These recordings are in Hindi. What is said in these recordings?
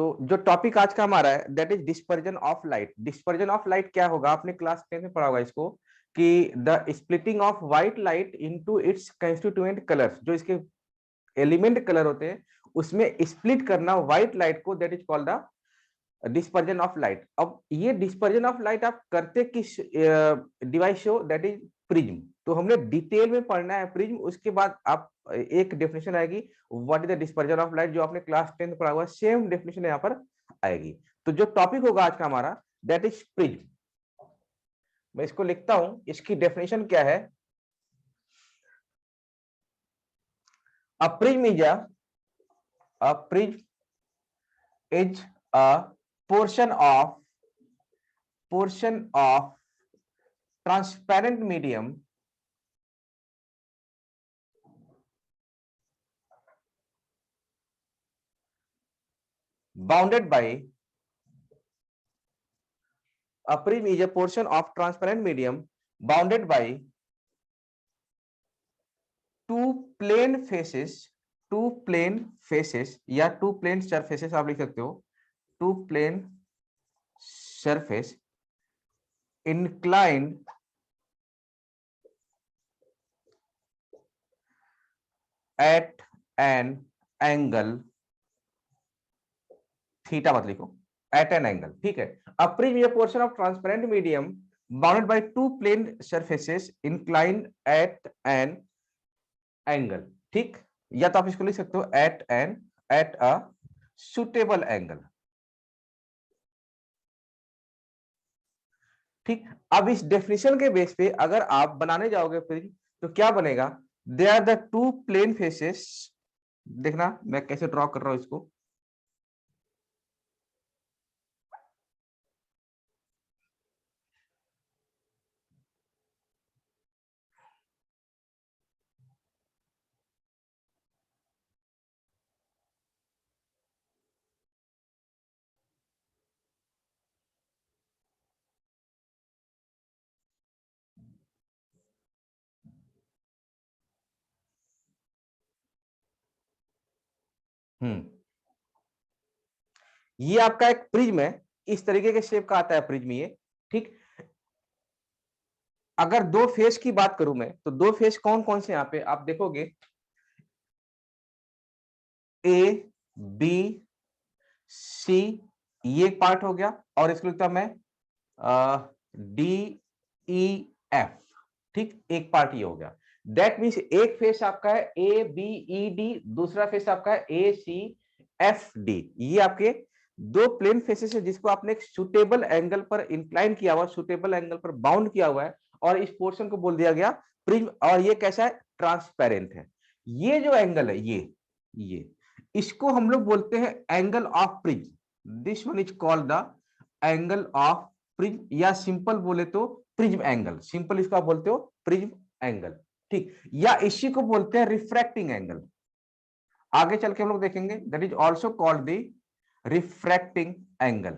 तो जो टॉपिक आज का हमारा है that is dispersion of light. Dispersion of light क्या होगा, आपने क्लास 10 में पढ़ा होगा इसको, कि the splitting of white light into its constituent colours, जो इसके एलिमेंट कलर होते हैं उसमें स्प्लिट करना व्हाइट लाइट को, that is called the dispersion of light. अब ये डिस्पर्जन ऑफ लाइट आप करते किस डिवाइस से हो, दैट इज प्रिज्म। तो हमने डिटेल में पढ़ना है प्रिज्म, उसके बाद आप एक डेफिनेशन आएगी what is the dispersion of light, जो आपने क्लास 10 पढ़ा हुआ सेम डेफिनेशन यहाँ पर आएगी। तो जो टॉपिक होगा आज का हमारा दैट इज प्रिज्म। मैं इसको लिखता हूं, इसकी डेफिनेशन क्या है। A prism is a portion of transparent medium bounded by a prism is a portion of transparent medium bounded by two plane faces या two plane surfaces, आप लिख सकते हो two plane surface inclined at an angle theta मत लिखो, at an angle, ठीक है। A prism is a portion of transparent medium bounded by two plane surfaces inclined at an angle, ठीक। या तो आप इसको लिख सकते हो at a suitable angle, ठीक। अब इस डेफिनेशन के बेस पे अगर आप बनाने जाओगे प्रिज्म तो क्या बनेगा, they are the two plane faces. देखना मैं कैसे ड्रॉ कर रहा हूं इसको। ये आपका एक प्रिज्म है, इस तरीके के शेप का आता है प्रिज्म ये, ठीक। अगर दो फेस की बात करूं मैं तो दो फेस कौन कौन से यहाँ पे आप देखोगे, ए बी सी, ये एक पार्ट हो गया, और इसको लिखता मैं डी ई एफ, ठीक। एक पार्ट ये हो गया। दैट मीन्स एक फेस आपका है ए बी ई डी, दूसरा फेस आपका है ए सी एफ डी। ये आपके दो प्लेन फेसेस है जिसको आपने एक सुटेबल एंगल पर इंक्लाइन किया हुआ, सुटेबल एंगल पर बाउंड किया हुआ है, और इस पोर्शन को बोल दिया गया प्रिज्म। और ये कैसा है, ट्रांसपेरेंट है। ये जो एंगल है ये इसको हम लोग बोलते हैं angle of prism. This one is called the angle of prism, या सिंपल बोले तो प्रिज्म एंगल। सिंपल इसको आप बोलते हो प्रिज्म एंगल, ठीक। या इसी को बोलते हैं रिफ्रैक्टिंग एंगल। आगे चल के हम लोग देखेंगे that is also called the refracting angle.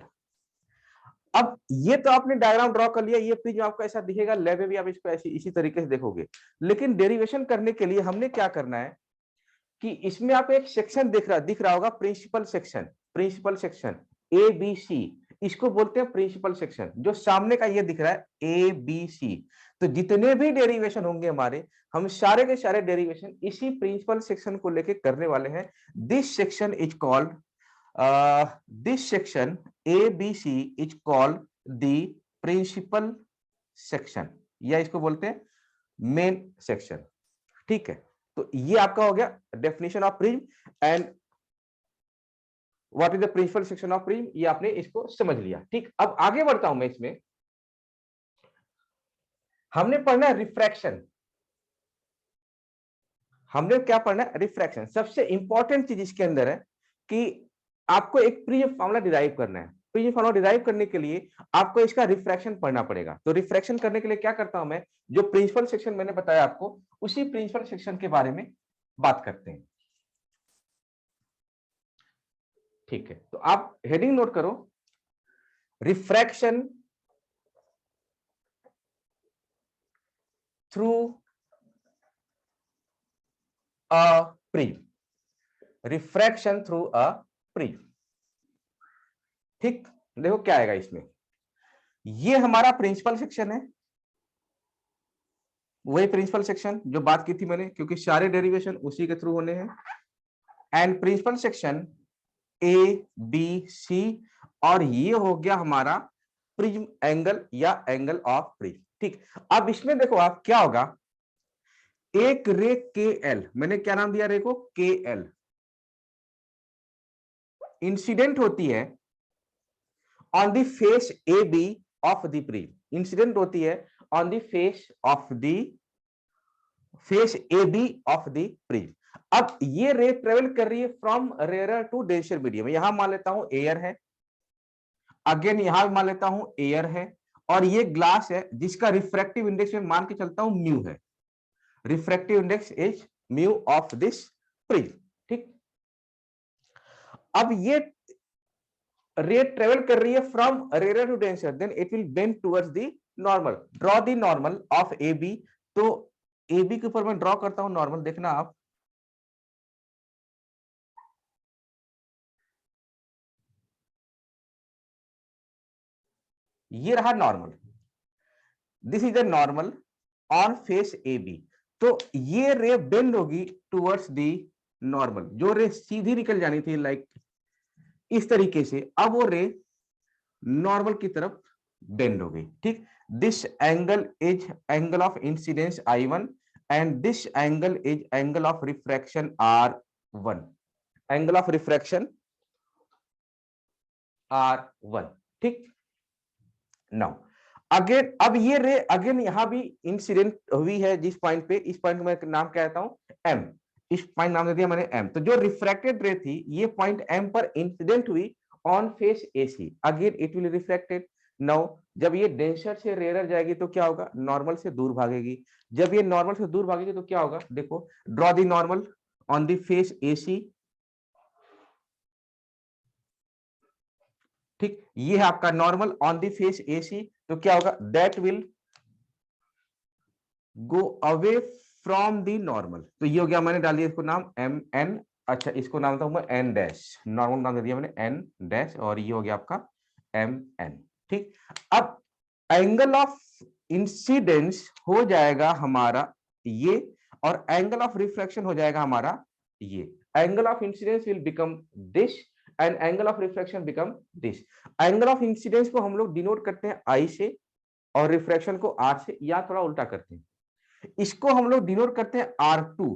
अब ये तो आपने डायग्राम ड्रॉ कर लिया, ये प्रिज्म आपको ऐसा दिखेगा, लैब में भी आप इसको ऐसे इसी तरीके से देखोगे। लेकिन डेरिवेशन करने के लिए हमने क्या करना है कि इसमें आपको एक सेक्शन दिख रहा होगा, principal section A B C, इसको बोलते हैं प्रिंसिपल सेक्शन। जो सामने का ये दिख रहा है ए बी सी, तो जितने भी डेरिवेशन होंगे हमारे, हम सारे के सारे डेरिवेशन इसी प्रिंसिपल सेक्शन को लेके करने वाले हैं। This section is called this section ABC is called the principal section, या इसको बोलते हैं मेन सेक्शन, ठीक है। तो ये आपका हो गया definition of prism and what is the principal section of prism, ये आपने इसको समझ लिया, ठीक। अब आगे बढ़ता हूं मैं, इसमें हमने पढ़ना है रिफ्रैक्शन। हमने क्या पढ़ना है, रिफ्रैक्शन। सबसे इंपॉर्टेंट चीज इसके अंदर है कि आपको एक प्रिज्म फार्मूला डिराइव करना है। प्रिज्म फार्मूला डिराइव करने के लिए आपको इसका रिफ्रैक्शन पढ़ना पड़ेगा। तो रिफ्रैक्शन करने के लिए क्या करता हूं मैं, जो प्रिंसिपल सेक्शन मैंने बताया आपको, उसी प्रिंसिपल सेक्शन के बारे में बात करते हैं, ठीक है। तो आप हेडिंग नोट करो, refraction through a prism, refraction through a prism. ठीक, देखो क्या आएगा इसमें, ये हमारा प्रिंसिपल सेक्शन है, वही प्रिंसिपल सेक्शन जो बात की थी मैंने, क्योंकि सारे डेरिवेशन उसी के थ्रू होने हैं। And principal section A B C, और ये हो गया हमारा प्रिज्म एंगल या एंगल ऑफ प्रिज्म। ठीक, अब इसमें देखो आप क्या होगा, एक रे के एल, मैंने क्या नाम दिया रे को, के एल, इंसिडेंट होती है on the face A B of the prism, incident होती है on the face of the face A B of the prism. अब ये रे ट्रेवल कर रही है from rarer to denser medium, यहां मान लेता हूं एयर है, अगेन यहां भी मान लेता हूं एयर है, और ये ग्लास है जिसका रिफ्रैक्टिव इंडेक्स में मान के चलता हूं म्यू है, refractive index is mu of this prism. ठीक, अब ये रे ट्रेवल कर रही है from rarer to denser, then it will bend towards the normal, draw the normal of A B. तो ए बी के ऊपर मैं ड्रॉ करता हूं नॉर्मल, देखना आप, ये रहा normal, this is the normal on face A B. तो ये रे बेंड होगी टुवर्ड्स दी नॉर्मल, जो रे सीधी निकल जानी थी लाइक इस तरीके से, अब वो रे नॉर्मल की तरफ बेंड हो गई। ठीक, this angle is angle of incidence I1 and this angle is angle of refraction R1, angle of refraction R1। ठीक, नाउ अगेन, अब ये रे अगेन यहां भी इंसिडेंट हुई है जिस पॉइंट पे, इस पॉइंट में नाम क्या कहता हूं, एम, इस पॉइंट नाम दे दिया मैंने एम। तो जो रिफ्रैक्टेड रे थी ये पॉइंट एम पर इंसिडेंट हुई on phase AC, again it will reflected. Now जब ये डेंसर से रेयर जाएगी तो क्या होगा, नॉर्मल से दूर भागेगी, जब ये नॉर्मल से दूर भागेगी तो क्या होगा, देखो draw the normal on the phase AC. ठीक, ये है आपका normal on the phase AC, तो क्या होगा, that will go away from the normal. तो ये हो गया, मैंने डाल दिया इसको नाम एम एन, अच्छा इसको नाम था मैं एन डैश, नॉर्मल नाम दे दिया मैंने एन डैश, और ये हो गया आपका एम एन। ठीक, अब एंगल ऑफ इंसिडेंस हो जाएगा हमारा ये, और एंगल ऑफ रिफ्लेक्शन हो जाएगा हमारा ये, angle of incidence will become this and angle of reflection become this. Angle of incidence को हम लोग डिनोट करते हैं आई से, और रिफ्लेक्शन को आर से, या थोड़ा उल्टा करते हैं, इसको हम लोग डिनोट करते हैं R2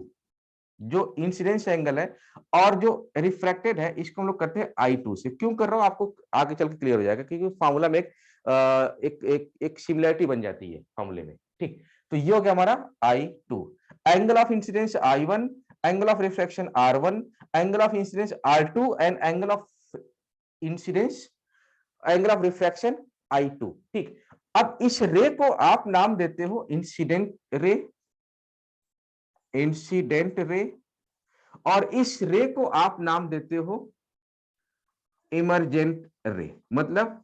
जो इंसिडेंस एंगल है, और जो रिफ्रैक्टेड है इसको हम लोग करते हैं I2 से। क्यों कर रहा हूं आपको आगे चल के क्लियर हो जाएगा, क्योंकि फार्मूला में एक सिमिलरिटी बन जाती है फार्मूले में। ठीक, तो ये हो गया हमारा I2, angle of incidence I1, angle of refraction R1, angle of incidence R2 and angle of incidence, angle of refraction I2। ठीक, अब इस रे को आप नाम देते हो इंसिडेंट रे, इंसिडेंट रे, और इस रे को आप नाम देते हो इमरजेंट रे। मतलब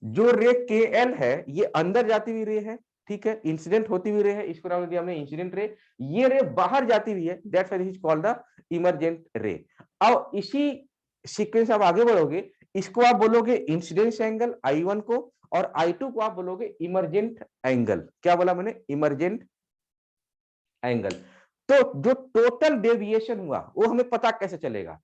जो रे के एल है ये अंदर जाती हुई रे है, ठीक है, इंसिडेंट होती हुई रे है, इसको नाम दिया हमने इंसिडेंट रे। ये रे बाहर जाती हुई है, that's why this is called the emergent ray. अब इसी सीक्वेंस आप आगे बढ़ोगे, इसको आप बोलोगे इंसिडेंस एंगल I1 को, और I2 को आप बोलोगे इमरजेंट एंगल। क्या बोला मैंने, इमरजेंट एंगल। तो जो टोटल डेविएशन हुआ वो हमें पता कैसे चलेगा,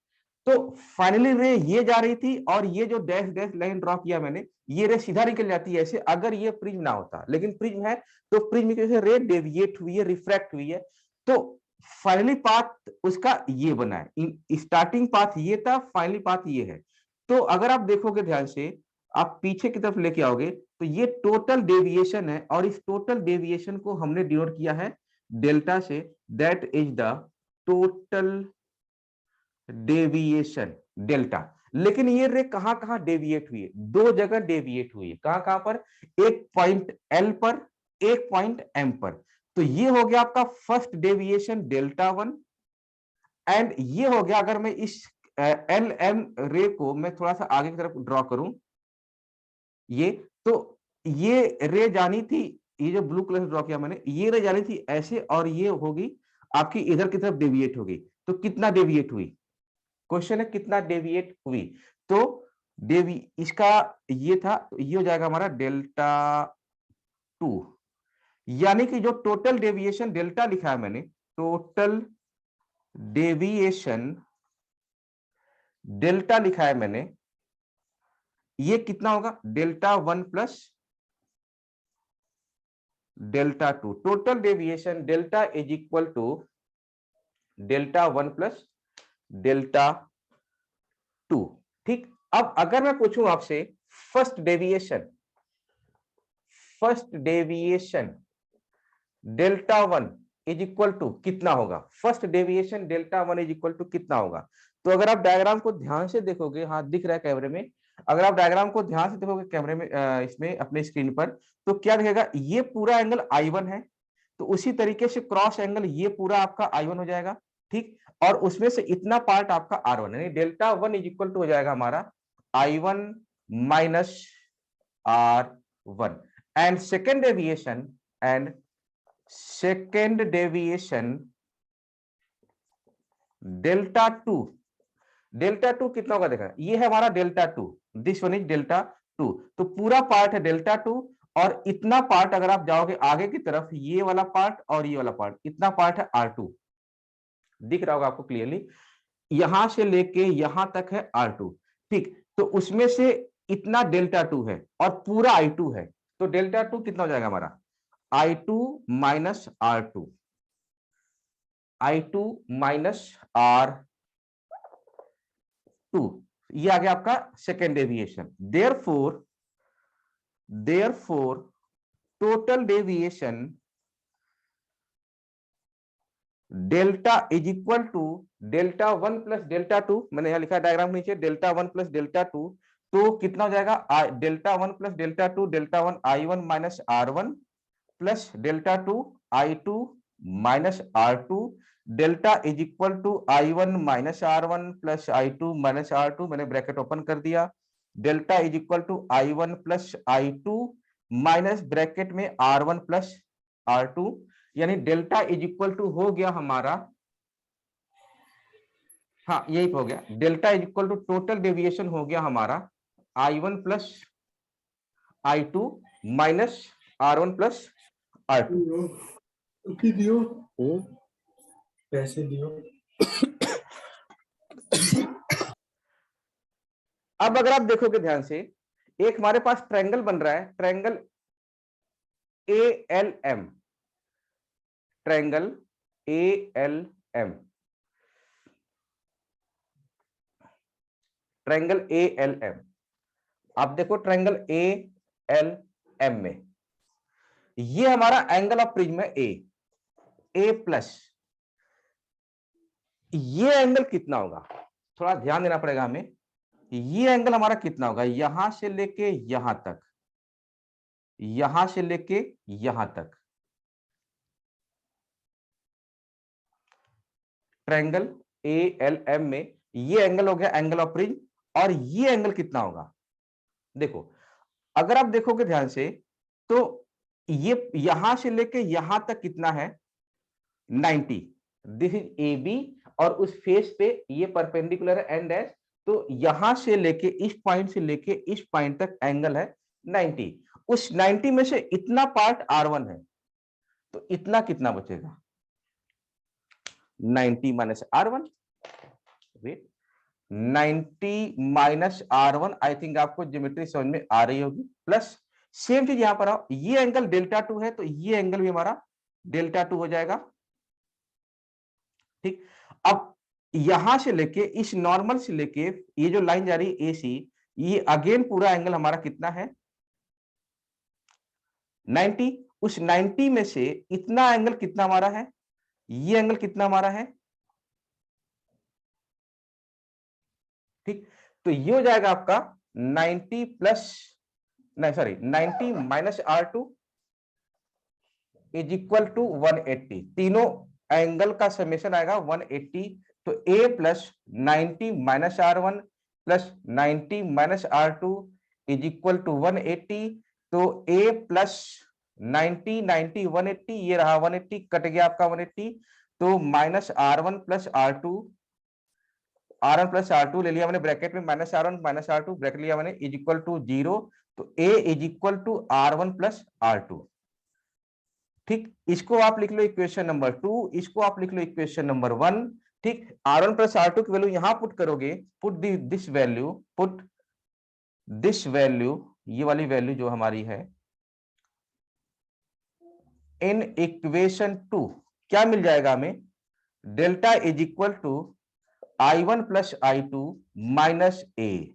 तो फाइनली रे ये जा रही थी, और ये जो डैश डैश लाइन ड्रॉ किया मैंने, ये रे सीधा निकल जाती है ऐसे, अगर ये प्रिज्म ना होता, लेकिन प्रिज्म है तो प्रिज्म की वजह से रे डेविएट हुई है, रिफ्रैक्ट हुई है। तो फाइनली पाथ उसका ये बना है, स्टार्टिंग पाथ ये था, फाइनली पाथ ये है। तो अगर आप देखोगे ध्यान से, आप पीछे की तरफ लेके आओगे तो ये टोटल डेविएशन है, और इस टोटल डेविएशन को हमने डिनोट किया है डेल्टा से, that is the total deviation delta. लेकिन ये रे कहां कहां डेविएट हुई है, दो जगह डेविएट हुई है, कहां कहां पर, एक पॉइंट एल पर, एक पॉइंट एम पर। तो ये हो गया आपका फर्स्ट डेविएशन डेल्टा 1, एंड ये हो गया, अगर मैं इस एल एम रे को मैं थोड़ा सा आगे की तरफ ड्रॉ करूं, ये तो ये रे जानी थी, ये जो ब्लू कलर से ड्रॉ किया मैंने, ये रे जानी थी ऐसे, और ये होगी आपकी इधर की तरफ डेविएट होगी। तो कितना डेविएट हुई, क्वेश्चन है कितना डेविएट हुई। तो इसका ये था, तो ये हो जाएगा हमारा डेल्टा 2, यानी कि जो टोटल डेविएशन डेल्टा लिखा है मैंने, टोटल डेविएशन डेल्टा लिखा है मैंने, ये कितना होगा, delta 1 plus delta 2। Total deviation delta is equal to delta 1 plus delta 2। ठीक, अब अगर मैं पूछूं आपसे first deviation delta 1 is equal to कितना होगा, first deviation delta 1 is equal to कितना होगा। तो अगर आप डायग्राम को ध्यान से देखोगे, हाँ दिख रहा है कैमरे में, अगर आप डायग्राम को ध्यान से देखोगे कैमरे में, इसमें अपने स्क्रीन पर, तो क्या दिखेगा, ये पूरा एंगल I1 है, तो उसी तरीके से क्रॉस एंगल ये पूरा आपका I1 हो जाएगा। ठीक, और उसमें से इतना पार्ट आपका R1, यानी डेल्टा 1 इज इक्वल टू हो जाएगा हमारा I1 minus R1। And second deviation delta 2 कितना होगा, देखा ये है हमारा delta 2, this one is delta 2, तो पूरा पार्ट है डेल्टा 2, और इतना पार्ट अगर आप जाओगे आगे की तरफ, ये वाला पार्ट और ये वाला पार्ट, इतना पार्ट है R2, दिख रहा होगा आपको क्लियरली, यहां से लेके यहां तक है R2। ठीक, तो उसमें से इतना डेल्टा 2 है और पूरा I2 है, तो डेल्टा 2 कितना हो जाएगा हमारा, I2 minus R2, I2 minus R2, ये आ गया आपका second deviation. Therefore total deviation delta is equal to delta 1 plus delta 2, मैंने यहां लिखा है डायग्राम नीचे, डेल्टा 1 प्लस डेल्टा 2, तो कितना हो जाएगा, delta 1 plus delta 2, delta 1 I1 minus R1 plus delta 2 I2 minus R2, delta is equal to I1 minus R1 plus I2 minus R2, मैंने ब्रैकेट ओपन कर दिया, delta is equal to I1 plus I2 minus bracket में R1 प्लस R2, यानी डेल्टा इज इक्वल टू हो गया हमारा, हाँ यही हो गया, delta is equal to total deviation हो गया हमारा I1 plus I2 minus R1 plus R2। दियो पैसे दियो। अब अगर आप देखोगे ध्यान से, एक हमारे पास ट्रायंगल बन रहा है, triangle ALM, triangle ALM, triangle ALM, आप देखो ट्रायंगल ALM में ये हमारा एंगल ऑफ प्रिज्म है A प्लस, ये एंगल कितना होगा, थोड़ा ध्यान देना पड़ेगा हमें, ये एंगल हमारा कितना होगा, यहां से लेके यहां तक, यहां से लेके यहां तक, ट्रायंगल ALM में ये एंगल हो गया एंगल ऑफ प्रिज्म, और ये एंगल कितना होगा, देखो अगर आप देखोगे ध्यान से, तो ये यहां से लेके यहां तक कितना है, 90, दिस इज AB, और उस फेस पे ये परपेंडिकुलर है एंड डैश, तो यहां से लेके इस पॉइंट से लेके इस पॉइंट तक एंगल है 90, उस 90 में से इतना पार्ट R1 है, तो इतना कितना बचेगा, 90 minus R1, wait, 90 minus R1, I think आपको ज्योमेट्री समझ में आ रही होगी, प्लस सेम चीज यहां पर आओ, ये एंगल डेल्टा 2 है, तो ये एंगल भी हमारा डेल्टा 2 हो जाएगा। ठीक, अब यहां से लेके इस नॉर्मल से लेके ये जो लाइन जा रही है AC, ये अगेन पूरा एंगल हमारा कितना है, 90, उस 90 में से इतना एंगल कितना हमारा है, ये एंगल कितना हमारा है, ठीक, तो ये हो जाएगा आपका 90 प्लस, नहीं sorry 90 minus R2 is equal to 180, तीनों एंगल का समेशन आएगा 180, तो A plus 90 minus R1 plus 90 minus R2 is equal to 180, तो A प्लस 90 90 180, ये रहा 180, कट गया आपका 180, तो minus R1 plus R2 R1 plus R2 ले लिया मैंने ब्रैकेट में, minus R1 minus R2 bracket लिया मैंने, इज इक्वल टू 0, तो A is equal to R1 plus R2। ठीक, इसको आप लिख लो इक्वेशन नंबर 2, इसको आप लिख लो इक्वेशन नंबर 1। ठीक, R1 प्लस R2 की वैल्यू यहां पुट करोगे, put this value, put this value, ये वाली वैल्यू जो हमारी है इन इक्वेशन 2, क्या मिल जाएगा हमें, delta is equal to I1 plus I2 minus A,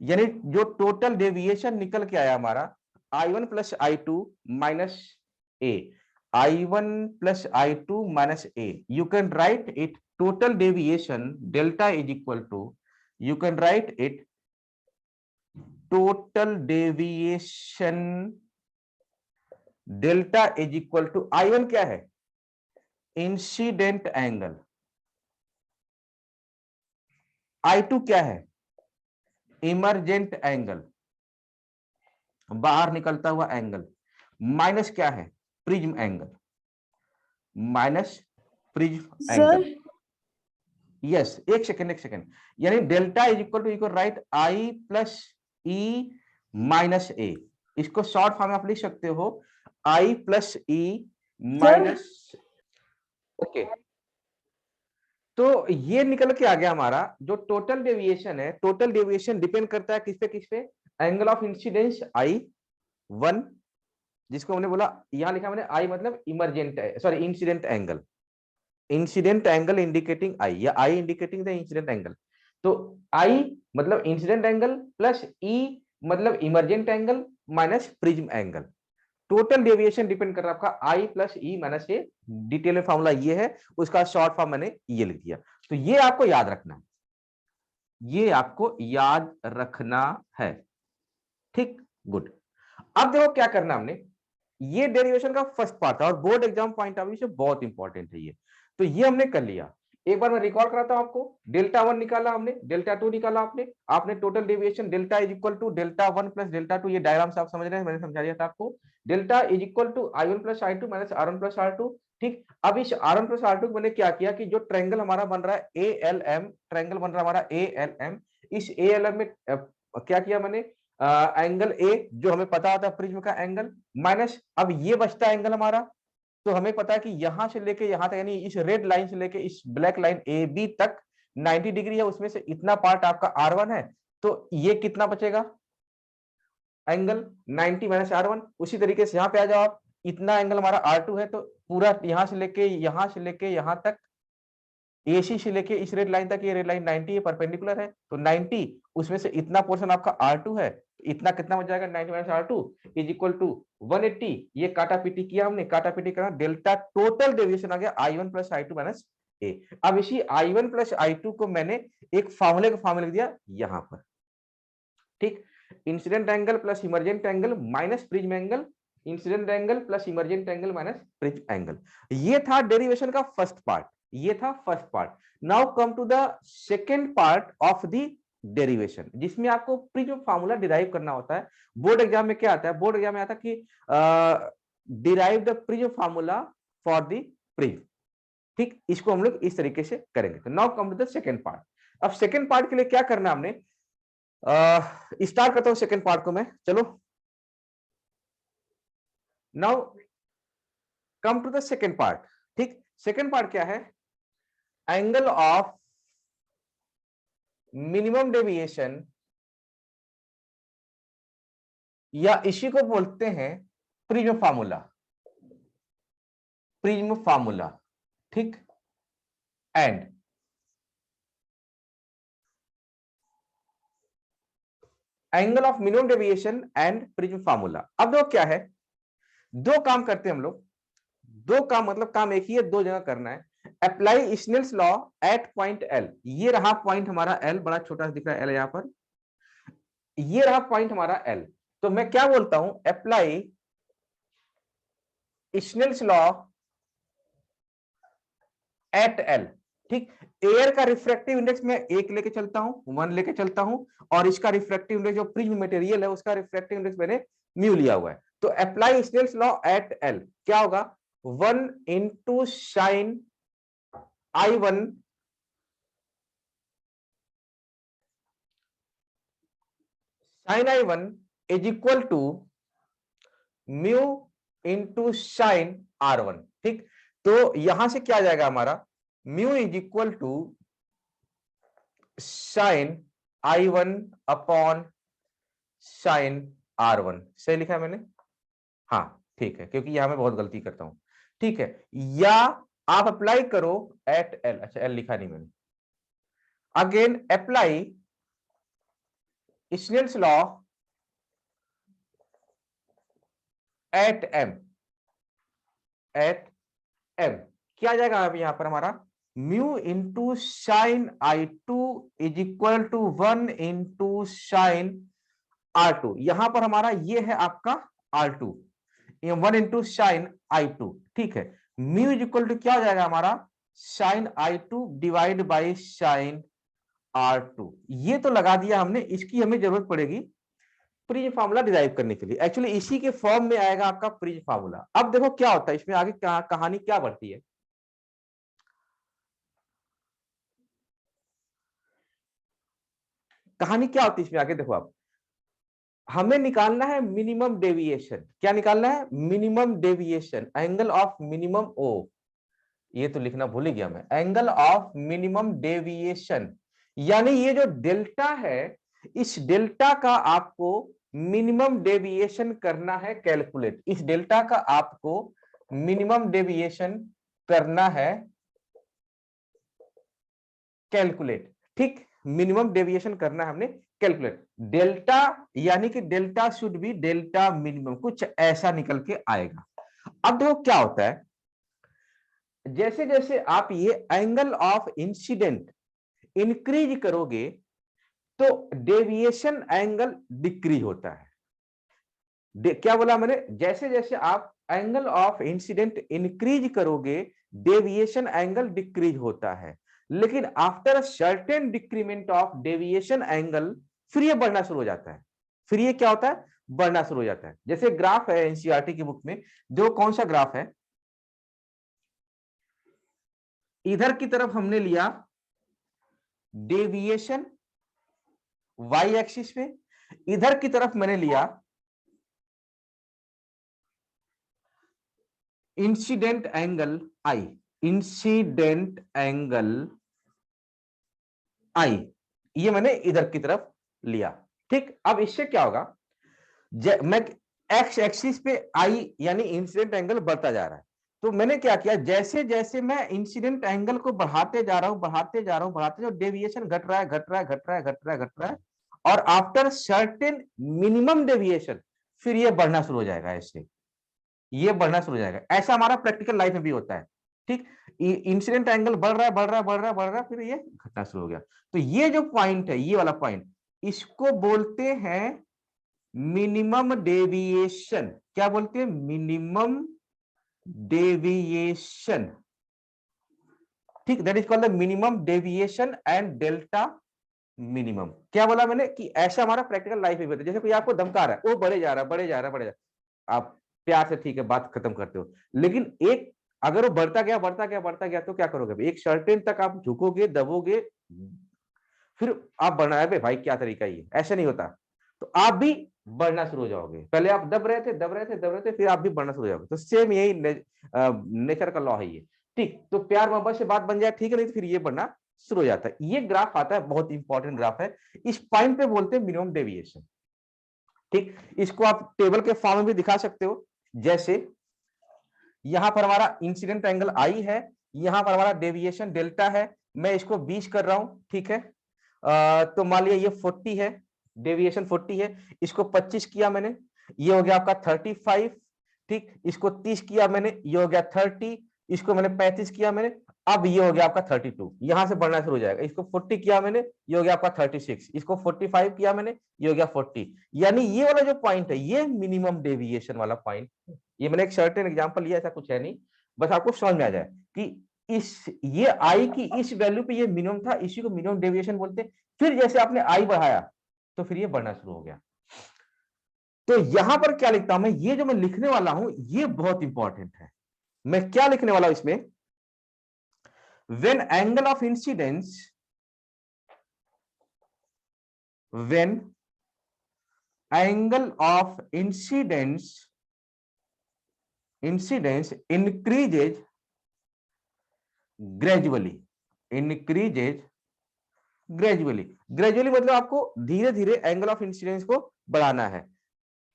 यानी जो टोटल डेविएशन निकल के आया हमारा I1 plus I2 minus A, I1 plus I2 minus A, you can write it total deviation delta is equal to, you can write it total deviation delta is equal to, I1 क्या है, इंसिडेंट एंगल, I2 क्या है, इमरजेंट एंगल, बाहर निकलता हुआ एंगल, माइनस क्या है, prism angle, minus prism angle. Yes, एक सेकेंड, यानी delta is equal to, equal right I plus E minus A, इसको शॉर्ट फॉर्म में आप लिख सकते हो I plus E minus, okay. तो ये निकल के आ गया हमारा जो टोटल डेविएशन है, टोटल डेविएशन डिपेंड करता है किस पे, एंगल ऑफ इंसिडेंस I1, जिसको हमने बोला, यहां लिखा मैंने I मतलब इमरजेंट है, sorry incident angle, incident angle indicating I, या I indicating the incident angle. तो I मतलब इंसिडेंट एंगल प्लस E मतलब emergent angle minus prism angle, total deviation depend कर रहा है आपका I plus E minus A, detail में फॉर्मूला ये है, उसका शॉर्ट फॉर्म मैंने ये लिख दिया। तो ये आपको याद रखना है, ये आपको याद रखना है। ठीक, गुड। अब देखो क्या करना हमने, ये डेरिवेशन का फर्स्ट पार्ट था और board exam point of view से बहुत इंपॉर्टेंट है ये। तो ये हमने कर लिया, एक बार मैं रिकॉल कराता हूं आपको, डेल्टा 1 निकाला हमने, डेल्टा 2 निकाला आपने total deviation delta is equal to delta 1 plus delta 2, ये डायग्राम से आप समझ रहे हैं, मैंने समझा दिया था आपको, delta is equal to I1 plus I2 minus R1 plus R2। ठीक, अब इस R1 प्लस R2 को मैंने क्या किया कि जो ट्रायंगल हमारा बन रहा है ALM, ट्रायंगल बन रहा है हमारा ALM, इस ALM में क्या किया मैंने, एंगल ए जो हमें पता होता है प्रिज्म का एंगल, माइनस अब ये बचता एंगल हमारा, तो हमें पता है कि यहां से लेके यहां तक, यानी इस रेड लाइन से लेके इस ब्लैक लाइन ए बी तक 90 डिग्री है, उसमें से इतना पार्ट आपका R1 है, तो ये कितना बचेगा, एंगल 90 माइनस R1। उसी तरीके से यहां पे आ जाओ आप, इतना एंगल हमारा R2 है, तो पूरा यहां से लेके यहां तक, AC से लेके इस रेड लाइन तक, ये रेड लाइन 90 है, परपेंडिकुलर है, तो 90 उसमें से इतना पोर्शन आपका R2 है, इतना कितना बच जाएगा, 90 minus R2 is equal to 180। ये काटा पीटी किया हमने, काटा पीटी करा, डेल्टा टोटल डेविएशन आ गया I1 प्लस I2 माइनस ए। अब इसी I1 प्लस I2 को मैंने एक फॉर्मूले का फॉर्मूला लिख दिया यहां पर। ठीक, incident angle plus emergent angle minus prism angle, incident angle plus emergent angle minus prism angle, ये था डेरिवेशन का फर्स्ट पार्ट, ये था first part. Now come to the second part of the derivation, जिसमें आपको प्रिज्म फार्मूला डिराइव करना होता है। बोर्ड एग्जाम में क्या आता है, बोर्ड एग्जाम में आता है कि derive the prism formula for the prism. ठीक, इसको हम लोग इस तरीके से करेंगे। तो now come to the second part. अब सेकेंड पार्ट के लिए क्या करना हमने, स्टार्ट करता हूं सेकेंड पार्ट को मैं, चलो। Now come to the second part. ठीक, सेकेंड पार्ट क्या है, एंगल ऑफ मिनिमम डेविएशन, या इसी को बोलते हैं प्रिज्म फार्मूला, प्रिज्म फार्मूला। ठीक, and angle of minimum deviation and prism formula. अब दो क्या है, दो काम करते हैं हम लोग, दो काम मतलब काम एक ही है, दो जगह करना है। Apply Snell's law at point L, ये रहा पॉइंट हमारा एल, बड़ा छोटा सा दिख रहा है एल यहां पर, ये रहा पॉइंट हमारा एल। तो मैं क्या बोलता हूं, apply Snell's law at L. ठीक, एयर का रिफ्रैक्टिव इंडेक्स मैं एक लेके चलता हूं, 1 लेके चलता हूं, और इसका रिफ्रैक्टिव इंडेक्स जो प्रिज्म मटेरियल है उसका रिफ्रैक्टिव इंडेक्स मैंने म्यू लिया हुआ है। तो apply Snell's law at L, क्या होगा, 1 into sine I1 sine I1 is equal to mu into sine R1। ठीक, तो यहां से क्या आ जाएगा हमारा, mu is equal to sine I1 upon sine R1। सही लिखा है मैंने? हाँ ठीक है, क्योंकि यहां मैं बहुत गलती करता हूं। ठीक है, या आप अप्लाई करो एट एल, अच्छा एल लिखा नहीं मैंने, again apply Snell's law at M, at M क्या आ जाएगा अब यहां पर हमारा, mu into sine I2 is equal to 1 into sine R2। यहां पर हमारा ये है आपका R2, 1 इंटू साइन I2। ठीक है, म्यू इज इक्वल टू क्या हो जाएगा हमारा, sign I2 divide by sine R2। ये तो लगा दिया हमने, इसकी हमें जरूरत पड़ेगी प्रिंस फार्मूला डिराइव करने के लिए। एक्चुअली इसी के फॉर्म में आएगा आपका प्रिंस फार्मूला। अब देखो क्या होता है इसमें आगे, कहानी क्या बढ़ती है। कहानी क्या होती है इसमें आगे, देखो आप, हमें निकालना है मिनिमम डेविएशन। क्या निकालना है, minimum deviation, angle of minimum O, ये तो लिखना भूल ही गया मैं, एंगल ऑफ मिनिमम डेविएशन। यानी ये जो डेल्टा है, इस डेल्टा का आपको मिनिमम डेविएशन करना है कैलकुलेट, इस डेल्टा का आपको मिनिमम डेविएशन करना है कैलकुलेट। ठीक, मिनिमम डेविएशन करना है हमने कैलकुलेट, डेल्टा यानी कि delta should be delta minimum, कुछ ऐसा निकल के आएगा। अब देखो क्या होता है, जैसे जैसे आप ये एंगल ऑफ इंसिडेंट इंक्रीज करोगे तो डेविएशन एंगल डिक्रीज होता है। क्या बोला मैंने, जैसे जैसे आप एंगल ऑफ इंसिडेंट इंक्रीज करोगे डेविएशन एंगल डिक्रीज होता है, लेकिन after certain decrement of deviation angle फिर ये बढ़ना शुरू हो जाता है। फिर ये क्या होता है, बढ़ना शुरू हो जाता है। जैसे ग्राफ है एनसीईआरटी की बुक में, जो कौन सा ग्राफ है, इधर की तरफ हमने लिया डेविएशन वाई एक्सिस पे, इधर की तरफ मैंने लिया इंसिडेंट एंगल आई, इंसिडेंट एंगल आई, ये मैंने इधर की तरफ लिया। ठीक, अब इससे क्या होगा, मैं एक्स एक्सिस पे आई यानी इंसिडेंट एंगल बढ़ता जा रहा है, तो मैंने क्या किया, जैसे जैसे मैं इंसिडेंट एंगल को बढ़ाते जा रहा हूं, बढ़ाते जा रहा हूं, बढ़ाते जा, डेविएशन घट रहा है, घट रहा है, घट रहा है, घट रहा है, घट रहा है, और आफ्टर सर्टेन मिनिमम डेविएशन फिर ये बढ़ना शुरू हो जाएगा, ऐसे ये बढ़ना शुरू हो जाएगा। ऐसा हमारा प्रैक्टिकल लाइफ में भी होता है। ठीक, इंसिडेंट एंगल बढ़ रहा है, बढ़ रहा है, बढ़ रहा है, बढ़ रहा है, फिर ये घटना शुरू हो गया। तो ये जो पॉइंट है, ये वाला पॉइंट, इसको बोलते हैं मिनिमम डेविएशन। क्या बोलते हैं, मिनिमम डेविएशन। ठीक, that is called the minimum deviation and delta minimum. क्या बोला मैंने कि ऐसा हमारा प्रैक्टिकल लाइफ में होता है। जैसे कोई आपको धमका रहा है, वो बढ़े जा रहा है, बढ़े जा रहा है, बढ़े जा रहा है, आप प्यार से ठीक है बात खत्म करते हो, लेकिन एक अगर वो बढ़ता गया, बढ़ता गया, बढ़ता गया, तो क्या करोगे, एक सर्टेन तक आप झुकोगे, दबोगे, फिर आप बढ़ना है, भाई क्या तरीका ये, ऐसा नहीं होता। तो आप भी बढ़ना शुरू हो जाओगे, पहले आप दब रहे थे, दब रहे थे, दब रहे थे, फिर आप भी बढ़ना शुरू हो जाओगे। तो सेम यही नेचर का लॉ है ये। ठीक, तो प्यार मोहब्बत से बात बन जाए, ठीक है, नहीं तो फिर ये बढ़ना शुरू हो जाता है। ये ग्राफ आता है, बहुत इंपॉर्टेंट ग्राफ है, इस पॉइंट पे बोलते हैं मिनिमम डेविएशन। ठीक, इसको आप टेबल के फॉर्म में भी दिखा सकते हो। जैसे यहां पर हमारा इंसिडेंट एंगल आई है, यहां पर हमारा डेविएशन डेल्टा है, मैं इसको 20 कर रहा हूं। ठीक है, तो मान लिया ये 40 है, डेविएशन 40 है, इसको 25 किया मैंने, ये हो गया आपका 35। ठीक, इसको 30 किया मैंने, ये हो गया 30, इसको मैंने 35 किया मैंने, अब ये हो गया आपका 32, यहां से बढ़ना शुरू हो जाएगा। इसको 40 किया मैंने, ये हो गया आपका 36, इसको 45 किया मैंने, ये हो गया 40। यानी ये वाला जो पॉइंट है, ये मिनिमम डेविएशन वाला पॉइंट। ये मैंने एक सर्टेन एग्जांपल लिया, ऐसा कुछ है नहीं, बस आपको समझ में आ जाए कि इस ये आई की इस वैल्यू पे ये मिनिमम था, इसी को मिनिमम डेविएशन बोलते हैं। फिर जैसे आपने आई बढ़ाया तो फिर ये बढ़ना शुरू हो गया। तो यहां पर क्या लिखता हूं मैं, ये जो मैं लिखने वाला हूं ये बहुत इंपॉर्टेंट है। मैं क्या लिखने वाला हूं इसमें, when angle of incidence, when angle of incidence increases gradually, gradually मतलब आपको धीरे धीरे एंगल ऑफ इंसिडेंस को बढ़ाना है।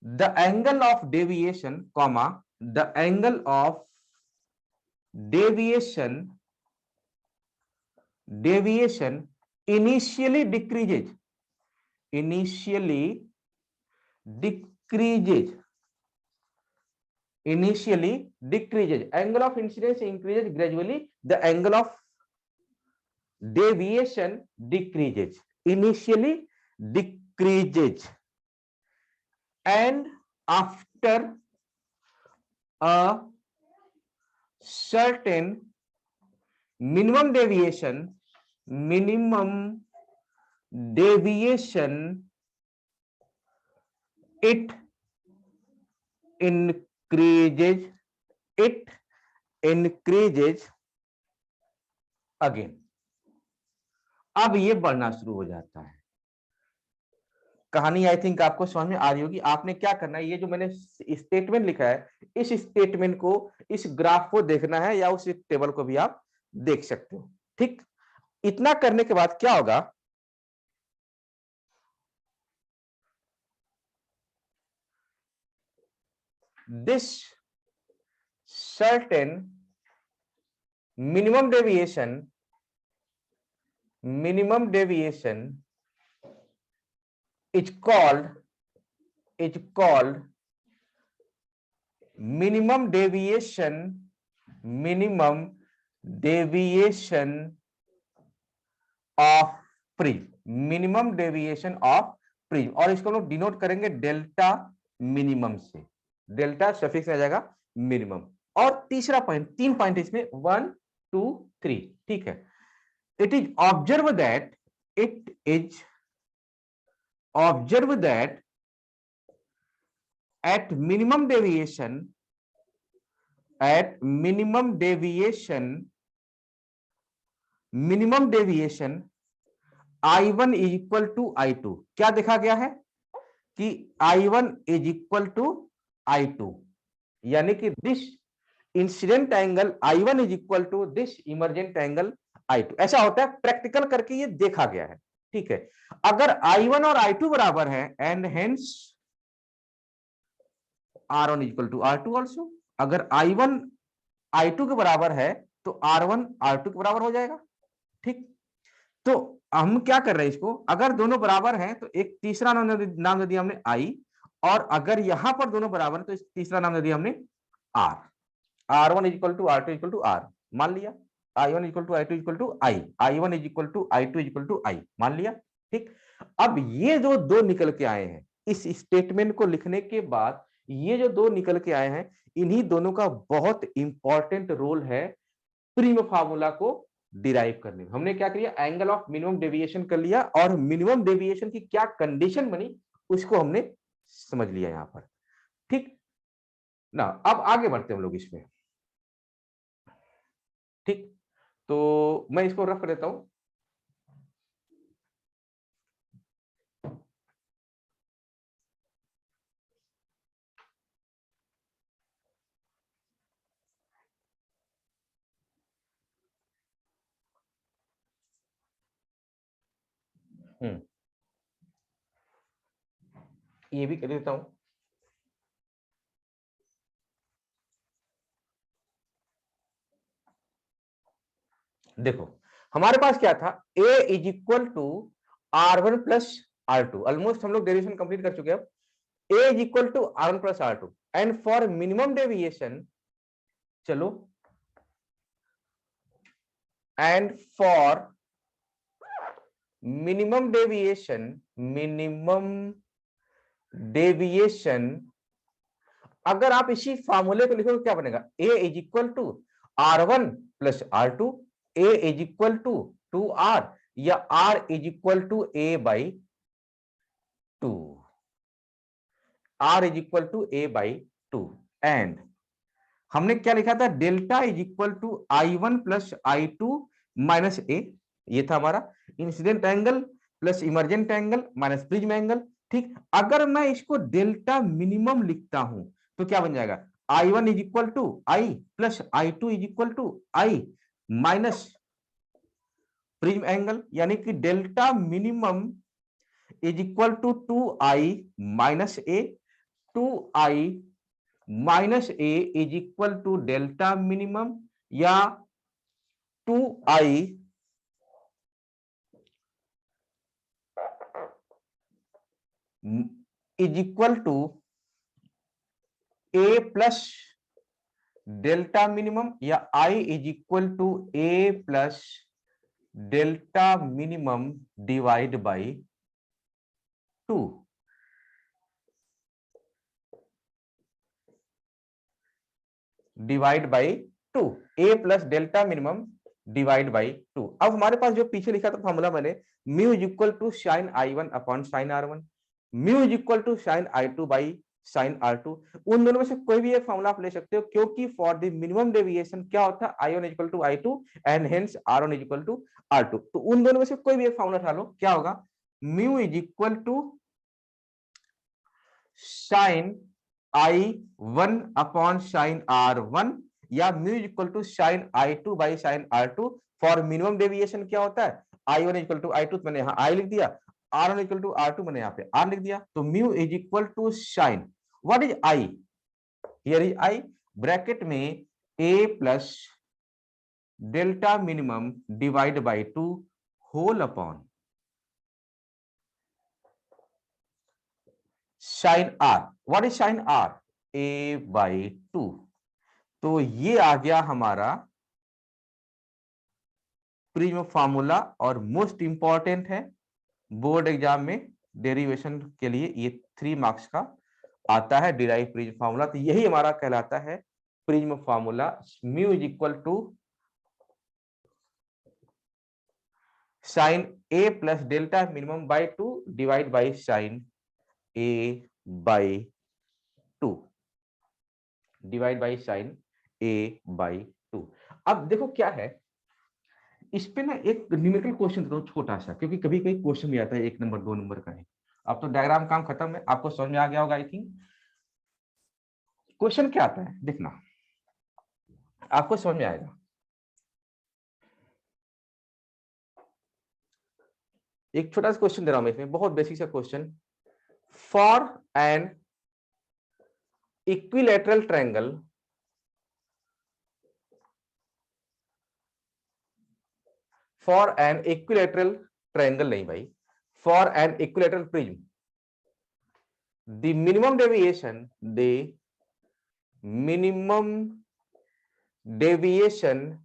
The angle of deviation comma the angle of deviation initially decreases angle of incidence increases gradually, the angle of deviation decreases, initially decreases, and after a certain minimum deviation it increases again. अब ये बढ़ना शुरू हो जाता है। कहानी आई थिंक आपको समझ में आ रही होगी। आपने क्या करना है, ये जो मैंने स्टेटमेंट लिखा है, इस स्टेटमेंट को, इस ग्राफ को देखना है, या उस टेबल को भी आप देख सकते हो। ठीक, इतना करने के बाद क्या होगा, this certain minimum deviation is called minimum deviation of prism, minimum deviation of prism, और इसको हम लोग डिनोट करेंगे डेल्टा मिनिमम से, डेल्टा सफिक्स आ जाएगा मिनिमम। और तीसरा पॉइंट, 3 पॉइंट इसमें, 1 2 3, ठीक है। It is observe that at minimum deviation I1 is equal to I2। क्या देखा गया है कि I1 is equal to I2, यानी कि this incident angle I1 is equal to this emergent angle I2। ऐसा होता है, प्रैक्टिकल करके ये देखा गया है, ठीक है। अगर I1 और I2 बराबर है, and hence R1 is equal to R2 also। अगर I1 I2 के बराबर है तो R1 R2 के बराबर हो जाएगा, ठीक। तो हम क्या कर रहे हैं, इसको अगर दोनों बराबर हैं तो एक तीसरा नाम दे दिया हमने I, और अगर यहां पर दोनों बराबर है तो तीसरा नाम दे दिया हमने R। R1 is equal to R2 is equal to R मान लिया, I1 is equal to I2 is equal to I, I1 is equal to I2 is equal to I मान लिया, ठीक। अब ये जो दो निकल के आए हैं, इस स्टेटमेंट को लिखने के बाद ये जो दो निकल के आए हैं, इन्हीं दोनों का बहुत इंपॉर्टेंट रोल है प्रीम फार्मूला को डिराइव करने में। हमने क्या किया, एंगल ऑफ मिनिमम डेविएशन कर लिया, और मिनिमम डेविएशन की क्या कंडीशन बनी उसको हमने समझ लिया यहां पर, ठीक ना। अब आगे बढ़ते हैं हम लोग इसमें, ठीक। तो मैं इसको रख देता हूं। ये भी कर देता हूं। देखो हमारे पास क्या था, A is equal to R1 plus R2। Almost हम लोग डेरिवेशन कंप्लीट कर चुके हैं। अब A is equal to R1 plus R2, and for minimum deviation, चलो, एंड फॉर मिनिमम डेविएशन अगर आप इसी फार्मूले को लिखो तो क्या बनेगा, A is equal to R1 plus R2, A is equal to 2R, या R is equal to A by 2, R is equal to A by 2। And हमने क्या लिखा था, delta is equal to I1 plus I2 minus A, ये था हमारा incident angle plus emergent angle minus prism angle, ठीक, अगर मैं इसको डेल्टा मिनिमम लिखता हूं तो क्या बन जाएगा, I1 is equal to I plus I2 is equal to I minus prism angle, यानी कि delta minimum is equal to 2i minus A, 2i minus A is equal to delta minimum, या 2i is equal to A plus delta minimum, या I is equal to A plus delta minimum divide by 2। Divide by 2, A plus delta minimum divide by 2। अब हमारे पास जो पीछे लिखा था फॉर्मूला मैंने, mu is equal to sine I1 upon sine R1, mu is equal to sine I2 by sine R2। उन दोनों में से कोई भी एक फॉर्मूला आप ले सकते हो, क्योंकि फॉर द मिनिमम डेविएशन क्या होता है, I1 equal to I2 and hence R1 equal to R2। तो उन दोनों में से कोई भी एक फॉर्मूला उठा लो, क्या होगा, mu is equal to sine I1 upon sine R1, या mu equal to sine I2 by sine R2। For minimum deviation क्या होता है, I1 इक्वल टू I2, मैंने यहाँ I लिख दिया, R1 इक्वल टू R2, मैंने यहाँ पे R लिख दिया। तो mu is equal to sine, what is I, here is I, bracket में A plus delta minimum divide by 2 whole upon sine R, what is sine R, A by 2। तो ये आ गया हमारा प्रिज्म फार्मूला, और मोस्ट इंपॉर्टेंट है बोर्ड एग्जाम में डेरिवेशन के लिए, ये 3 मार्क्स का आता है डिराइव प्रिज्म फार्मूला। तो यही हमारा कहलाता है prism formula, mu is equal to sine A plus delta minimum by 2 divide by sine A by 2, divide by sine A by 2। अब देखो क्या है, इस पे ना एक न्यूमेरिकल क्वेश्चन देता हूं छोटा सा, क्योंकि कभी कभी क्वेश्चन भी आता है 1 नंबर 2 नंबर का है। अब तो डायग्राम काम खत्म है, आपको समझ में आ गया होगा आई थिंक। क्वेश्चन क्या आता है देखना, आपको समझ में आएगा। एक छोटा सा क्वेश्चन दे रहा हूं मैं इसमें, बहुत बेसिक सा question. For an equilateral triangle, for an equilateral triangle नहीं भाई, for an equilateral prism, the minimum deviation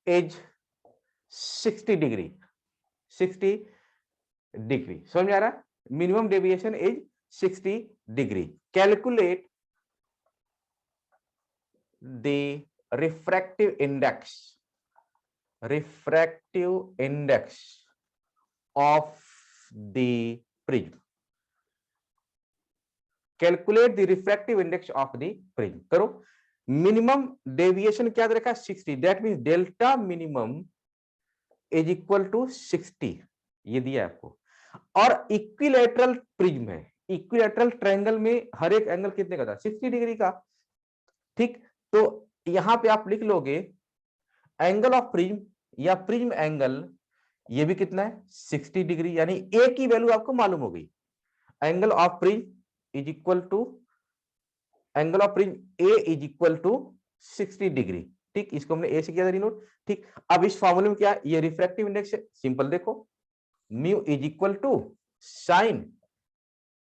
is 60 degree, 60 degree, समझ में आ रहा है, minimum deviation is 60 degree. Calculate the refractive index of the prism, calculate the refractive index of the prism. करो, मिनिमम डेविएशन क्या दे रखा है, 60, that means delta minimum is equal to 60, ये दिया आपको। और इक्विलैटरल प्रिज्म है, इक्विलैटरल ट्रायंगल में हर एक एंगल कितने का था, 60 डिग्री का, ठीक। तो यहां पे आप लिख लोगे एंगल ऑफ प्रिज्म या प्रिज्म एंगल, ये भी कितना है, 60 डिग्री, यानी ए की वैल्यू आपको मालूम हो गई। Angle of prism is equal to, angle of prism A is equal to 60 degree, ठीक। इसको हमने ए से किया था डिनोट, ठीक। अब इस फॉर्मूले में क्या, ये रिफ्रैक्टिव इंडेक्स है, सिंपल देखो, mu is equal to sine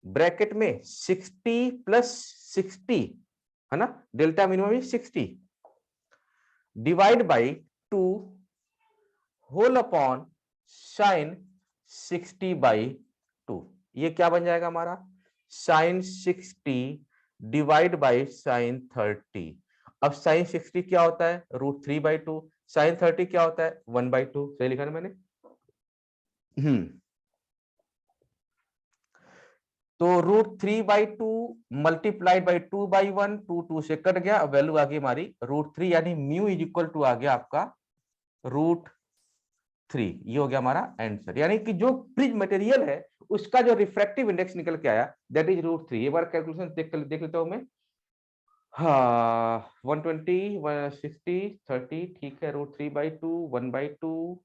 bracket में 60 प्लस 60 है ना, delta minimum is 60 divide by 2 whole upon sine 60 by 2। ये क्या बन जाएगा हमारा, साइन 60 डिवाइड बाई साइन 30। अब साइन 60 क्या होता है, √3/2, साइन 30 क्या होता है, 1/2, सही लिखा ना मैंने। तो √3/2 मल्टीप्लाइड बाई 2/1, 2 से कट गया, अब वैल्यू आ गई हमारी √3, यानी म्यू इज इक्वल टू आ गया आपका 3, ये हो गया हमारा आंसर। यानी कि जो प्रिज्म मटेरियल है उसका जो रिफ्रैक्टिव इंडेक्स निकल के आया दैट इज √3। ये बार कैलकुलेशन देख लेता हूं मैं। हाँ 120 160 30 ठीक है, √3/2 1/2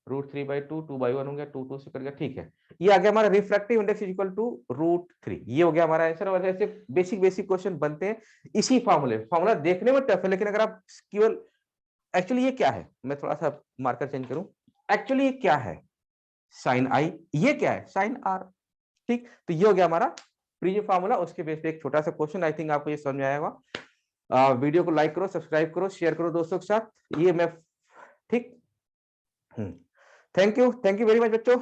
√3/2 2/1 हो गया, 2 2 से कर गया, ठीक है। ये आ गया हमारा refractive index is equal to √3। ये हो गया हमारा आंसर। और ऐसे बेसिक बेसिक क्वेश्चन बनते हैं इसी फॉर्मूला देखने में टफ है, लेकिन अगर आप केवल एक्चुअली ये क्या है, मैं थोड़ा सा मार्कर चेंज करूं। एक्चुअली ये क्या है, साइन आई, ये क्या है, साइन आर। ठीक, तो ये हो गया हमारा प्रीवियस फार्मूला। उसके बेस पे एक छोटा सा क्वेश्चन, आई थिंक आपको ये समझ में आया होगा। वीडियो को लाइक करो, सब्सक्राइब करो, शेयर करो दोस्तों के साथ। ये मैं ठीक, थैंक यू वेरी मच बच्चों।